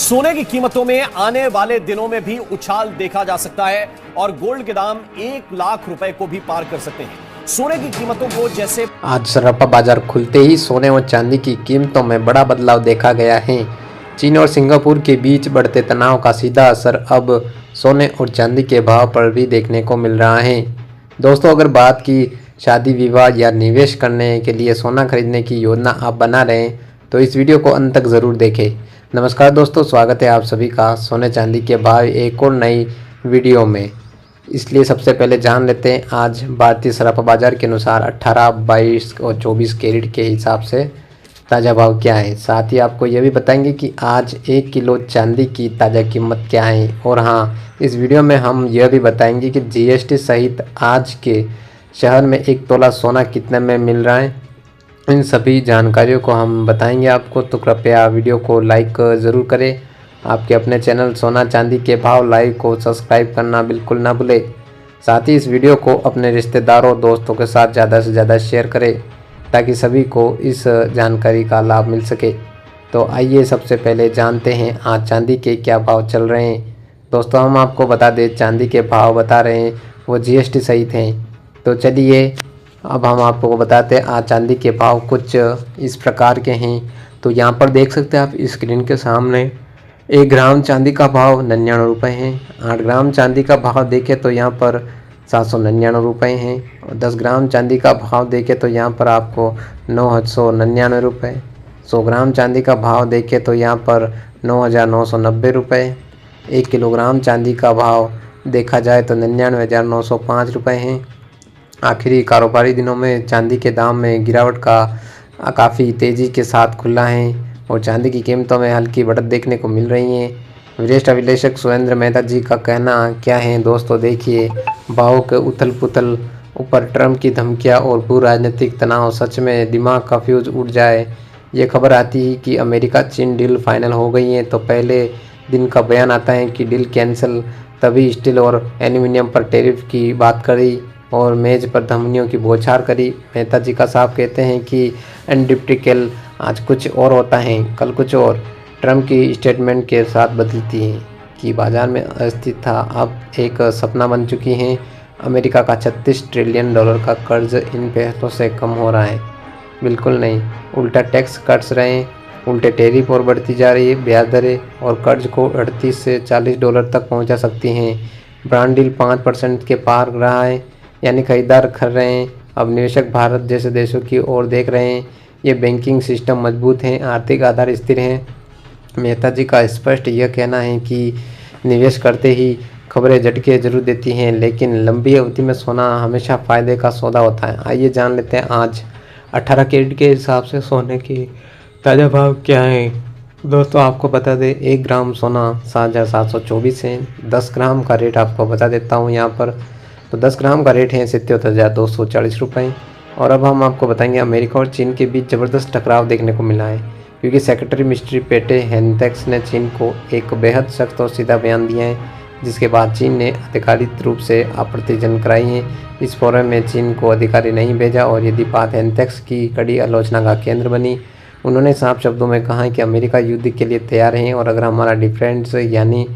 सोने की कीमतों में आने वाले दिनों में भी उछाल देखा जा सकता है और गोल्ड के दाम 1 लाख रुपए को भी पार कर सकते हैं। सोने की कीमतों को जैसे आज सराफा बाजार खुलते ही सोने और चांदी की कीमतों में बड़ा बदलाव देखा गया है। चीन और सिंगापुर के बीच बढ़ते तनाव का सीधा असर अब सोने और चांदी के भाव पर भी देखने को मिल रहा है। दोस्तों, अगर बात की शादी विवाह या निवेश करने के लिए सोना खरीदने की योजना आप बना रहे हैं तो इस वीडियो को अंत तक ज़रूर देखें। नमस्कार दोस्तों, स्वागत है आप सभी का सोने चांदी के भाव एक और नई वीडियो में। इसलिए सबसे पहले जान लेते हैं आज भारतीय सराफा बाजार के अनुसार 18, 22 और 24 कैरेट के हिसाब से ताज़ा भाव क्या है। साथ ही आपको यह भी बताएंगे कि आज 1 किलो चांदी की ताज़ा कीमत क्या है। और हाँ, इस वीडियो में हम यह भी बताएंगे कि जीएसटी सहित आज के शहर में 1 तोला सोना कितने में मिल रहा है। इन सभी जानकारियों को हम बताएंगे आपको, तो कृपया वीडियो को लाइक ज़रूर करें। आपके अपने चैनल सोना चांदी के भाव लाइव को सब्सक्राइब करना बिल्कुल ना भूलें। साथ ही इस वीडियो को अपने रिश्तेदारों दोस्तों के साथ ज़्यादा से ज़्यादा शेयर करें ताकि सभी को इस जानकारी का लाभ मिल सके। तो आइए सबसे पहले जानते हैं आज चांदी के क्या भाव चल रहे हैं। दोस्तों, हम आपको बता दें चांदी के भाव बता रहे हैं वो जीएसटी सहित हैं। तो चलिए अब हम आपको बताते हैं आज चांदी के भाव कुछ इस प्रकार के हैं। तो यहाँ पर देख सकते हैं आप स्क्रीन के सामने 1 ग्राम चांदी का भाव 99 रुपये है। 8 ग्राम चांदी का भाव देखें तो यहाँ पर 799 रुपये हैं। और 10 ग्राम चांदी का भाव देखें तो यहाँ पर आपको 999 रुपये। 100 ग्राम चांदी का भाव देखें तो यहाँ पर 9,990 रुपये। 1 किलोग्राम चांदी का भाव देखा जाए तो 99,905 रुपये हैं। आखिरी कारोबारी दिनों में चांदी के दाम में गिरावट का काफ़ी तेज़ी के साथ खुला है और चांदी की कीमतों में हल्की बढ़त देखने को मिल रही है। वरिष्ठ विश्लेषक सुरेंद्र मेहता जी का कहना क्या है दोस्तों, देखिए भावों के उथल पुथल ऊपर ट्रंप की धमकियां और भू राजनीतिक तनाव सच में दिमाग का फ्यूज उड़ जाए। ये खबर आती है कि अमेरिका चीन डील फाइनल हो गई है तो पहले दिन का बयान आता है कि डील कैंसिल, तभी स्टील और एल्यूमिनियम पर टैरिफ की बात करी और मेज़ पर धमनियों की बौछार करी। मेहता जी का साहब कहते हैं कि एनडिप्टिकल आज कुछ और होता है, कल कुछ और। ट्रंप की स्टेटमेंट के साथ बदलती है कि बाजार में अस्थिरता अब एक सपना बन चुकी है। अमेरिका का $36 ट्रिलियन का कर्ज इन पैसों से कम हो रहा है, बिल्कुल नहीं, उल्टा टैक्स कट्स रहे हैं, उल्टे टैरिफ और बढ़ती जा रही है ब्याज दरें और कर्ज को $38 से $40 तक पहुंचा सकती हैं। ब्रांड डील 5% के पार रहा है, यानी खरीदार खरीद रहे हैं। अब निवेशक भारत जैसे देशों की ओर देख रहे हैं। ये बैंकिंग सिस्टम मजबूत हैं, आर्थिक आधार स्थिर हैं। मेहता जी का स्पष्ट यह कहना है कि निवेश करते ही खबरें झटके जरूर देती हैं, लेकिन लंबी अवधि में सोना हमेशा फ़ायदे का सौदा होता है। आइए जान लेते हैं आज 18 कैरेट के हिसाब से सोने की ताज़ा भाव क्या है। दोस्तों, आपको बता दें 1 ग्राम सोना 7,724 है। 10 ग्राम का रेट आपको बता देता हूँ यहाँ पर। तो 10 ग्राम का रेट है 77,240 रुपये। और अब हम आपको बताएंगे अमेरिका और चीन के बीच ज़बरदस्त टकराव देखने को मिला है, क्योंकि सेक्रेटरी मिस्ट्री पेटे हेंटेक्स ने चीन को एक बेहद सख्त और सीधा बयान दिया है, जिसके बाद चीन ने आधिकारिक रूप से आपत्ति जन कराई है। इस फोरम में चीन को अधिकारी नहीं भेजा और यदि बात हेंटेक्स की कड़ी आलोचना का केंद्र बनी। उन्होंने साफ शब्दों में कहा कि अमेरिका युद्ध के लिए तैयार है और अगर हमारा डिफेंस यानी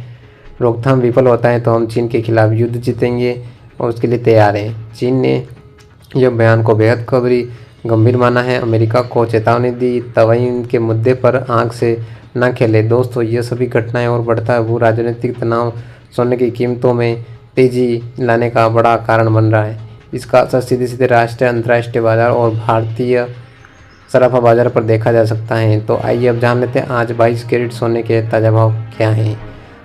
रोकथाम विफल होता है तो हम चीन के खिलाफ युद्ध जीतेंगे और उसके लिए तैयार हैं। चीन ने यह बयान को बेहद गंभीर माना है, अमेरिका को चेतावनी दी, तवाइन के मुद्दे पर आंख से न खेले। दोस्तों, ये सभी घटनाएं और बढ़ता भू राजनीतिक तनाव सोने की कीमतों में तेजी लाने का बड़ा कारण बन रहा है। इसका असर सीधे सीधे राष्ट्रीय अंतर्राष्ट्रीय बाजार और भारतीय सराफा बाजार पर देखा जा सकता है। तो आइए अब जान लेते हैं आज 22 कैरेट सोने के ताज़ा भाव क्या हैं।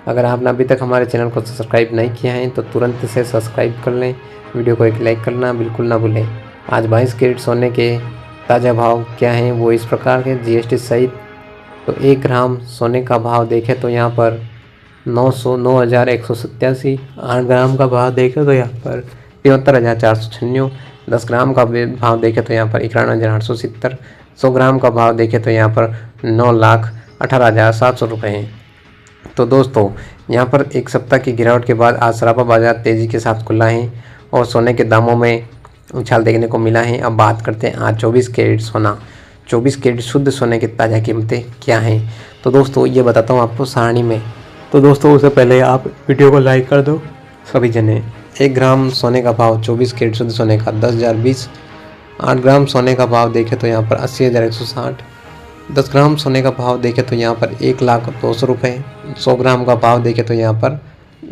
अगर आपने अभी तक हमारे चैनल को सब्सक्राइब नहीं किया है तो तुरंत से सब्सक्राइब कर लें, वीडियो को एक लाइक करना बिल्कुल ना भूलें। आज 22 कैरेट सोने के ताज़ा भाव क्या हैं वो इस प्रकार के जीएसटी सहित। तो 1 ग्राम सोने का भाव देखें तो यहाँ पर 9,187। 8 ग्राम का भाव देखें तो यहाँ पर 73,496। 10 ग्राम का भाव देखें तो यहाँ पर 91,870। 100 ग्राम का भाव देखें तो यहाँ पर 9,18,700 रुपये हैं। तो दोस्तों, यहाँ पर एक सप्ताह की गिरावट के बाद आज सराफा बाजार तेज़ी के साथ खुला है और सोने के दामों में उछाल देखने को मिला है। अब बात करते हैं आज 24 कैरेट सोना। 24 कैरेट शुद्ध सोने की ताज़ा कीमतें क्या हैं। तो दोस्तों ये बताता हूँ आपको सारणी में। तो दोस्तों उससे पहले आप वीडियो को लाइक कर दो सभी जने। 1 ग्राम सोने का भाव 24 कैरेट शुद्ध सोने का 10,020। 8 ग्राम सोने का भाव देखें तो यहाँ पर 80,160। 10 ग्राम सोने का भाव देखें तो यहाँ पर 1,02,000 रुपये। 100 ग्राम का भाव देखें तो यहाँ पर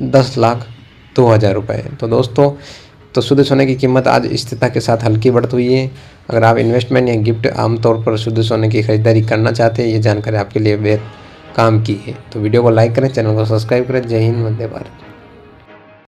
10,02,000 रुपये। तो दोस्तों तो शुद्ध सोने की कीमत आज स्थिरता के साथ हल्की बढ़त हुई है। अगर आप इन्वेस्टमेंट या गिफ्ट आमतौर पर शुद्ध सोने की खरीदारी करना चाहते हैं, ये जानकारी आपके लिए बेहद काम की है। तो वीडियो को लाइक करें, चैनल को सब्सक्राइब करें। जय हिंद, वंदे भारत।